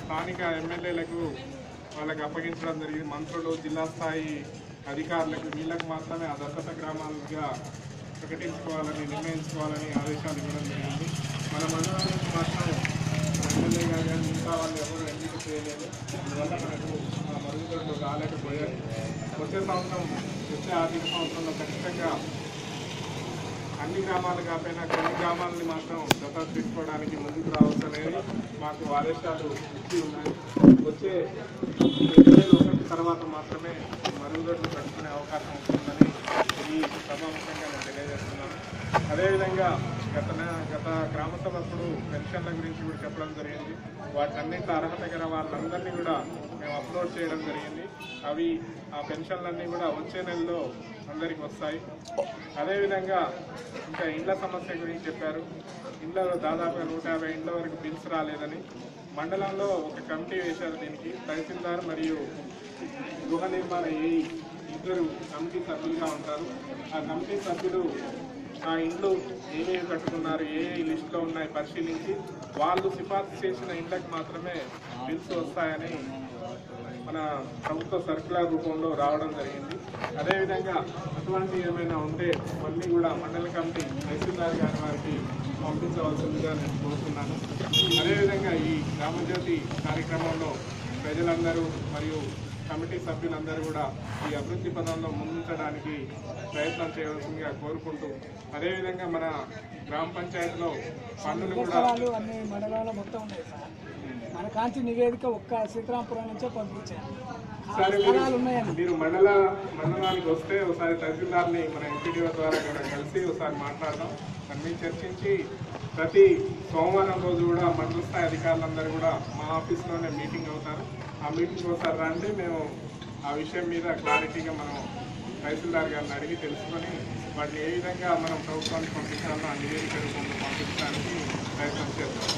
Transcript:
స్థానిక ఎమ్మెల్యేలకు వాళ్ళకి అప్పగించడం జరిగింది. మంత్రులు, జిల్లా స్థాయి అధికారులకు వీళ్ళకి మాత్రమే ఆ దత్తత గ్రామాలుగా ప్రకటించుకోవాలని, నిర్ణయించుకోవాలని ఆదేశాలు ఇవ్వడం జరిగింది. మన మండలానికి మాత్రం ఎమ్మెల్యే గారు కానీ మిగతా వాళ్ళు ఎవరు ఎన్నిక చేయలేదు. అందువల్ల మనకు మరుగుదొడ్లు రాలేకపోయాయి. వచ్చే సంవత్సరం, వచ్చే ఆర్థిక సంవత్సరంలో ఖచ్చితంగా అన్ని గ్రామాలు కాకపోయినా కొన్ని గ్రామాలని మాత్రం దత్తత తీసుకోవడానికి ముందుకు రావచ్చు అనేది మాకు ఆదేశాలు ఇచ్చి ఉన్నాయి. వచ్చే 2021 తర్వాత మాత్రమే మరుగుదొడ్లు కట్టుకునే అవకాశం ఉంటుందని ఈ సభాముఖంగా నేను తెలియజేస్తున్నాను. అదేవిధంగా గత గ్రామ సభప్పుడు పెన్షన్ల గురించి కూడా చెప్పడం జరిగింది. వాటన్నింటి అర్హత గల వాళ్ళందరినీ కూడా మేము అప్లోడ్ చేయడం జరిగింది. ఆ పెన్షన్లన్నీ కూడా వచ్చే నెలలో అందరికి వస్తాయి. అదేవిధంగా ఇంకా ఇండ్ల సమస్య గురించి చెప్పారు. ఇండ్లలో దాదాపుగా 150 ఇండ్ల వరకు బిల్స్ రాలేదని మండలంలో ఒక కమిటీ వేశారు. దీనికి తహసీల్దార్ మరియు గృహ నిర్మాణ ఏఈ ఇద్దరు కమిటీ సభ్యులుగా ఉంటారు. ఆ కమిటీ సభ్యులు ఆ ఇండ్లు ఏమేమి కట్టుకున్నారు, ఏ లిస్టులో ఉన్నాయి పరిశీలించి వాళ్ళు సిఫార్సు చేసిన ఇండ్లకు మాత్రమే బిల్స్ వస్తాయని మన ప్రభుత్వ సర్కులర్ రూపంలో రావడం జరిగింది. అదేవిధంగా అటువంటి ఏమైనా ఉంటే మళ్ళీ కూడా మండల కమిటీ తహసీల్దార్ గారి వారికి పంపించవలసిందిగా నేను కోరుతున్నాను. అదేవిధంగా ఈ గ్రామజ్యోతి కార్యక్రమంలో ప్రజలందరూ మరియు కమిటీ సభ్యులందరూ కూడా ఈ అభివృద్ధి పదంలో ముందుంచడానికి ప్రయత్నం చేయవలసిందిగా కోరుకుంటూ, అదేవిధంగా మన గ్రామ పంచాయతీలో పన్నులు కూడా అన్ని మండలాల్లో మొత్తం ఉన్నాయి సార్. మన కాంచి నివేదిక ఒక్క శ్రీరాంపురం నుంచే పంపించారు. మీరు మండలానికి వస్తే ఒకసారి తహసీల్దార్ని మన ఎంపీడీఓ ద్వారా కూడా కలిసి ఒకసారి మాట్లాడదాం. అన్నీ చర్చించి ప్రతి సోమవారం రోజు కూడా మండల స్థాయి అధికారులందరూ కూడా మా ఆఫీస్లోనే మీటింగ్ అవుతారు. ఆ మీటింగ్ ఒకసారి రండి. మేము ఆ విషయం మీద క్లారిటీగా మనం తహసీల్దార్ గారిని అడిగి తెలుసుకొని వాటిని ఏ విధంగా మనం ప్రభుత్వానికి పంపించాలో ఆ నివేదిక రూపంలో పంపించడానికి ప్రయత్నం చేస్తాం.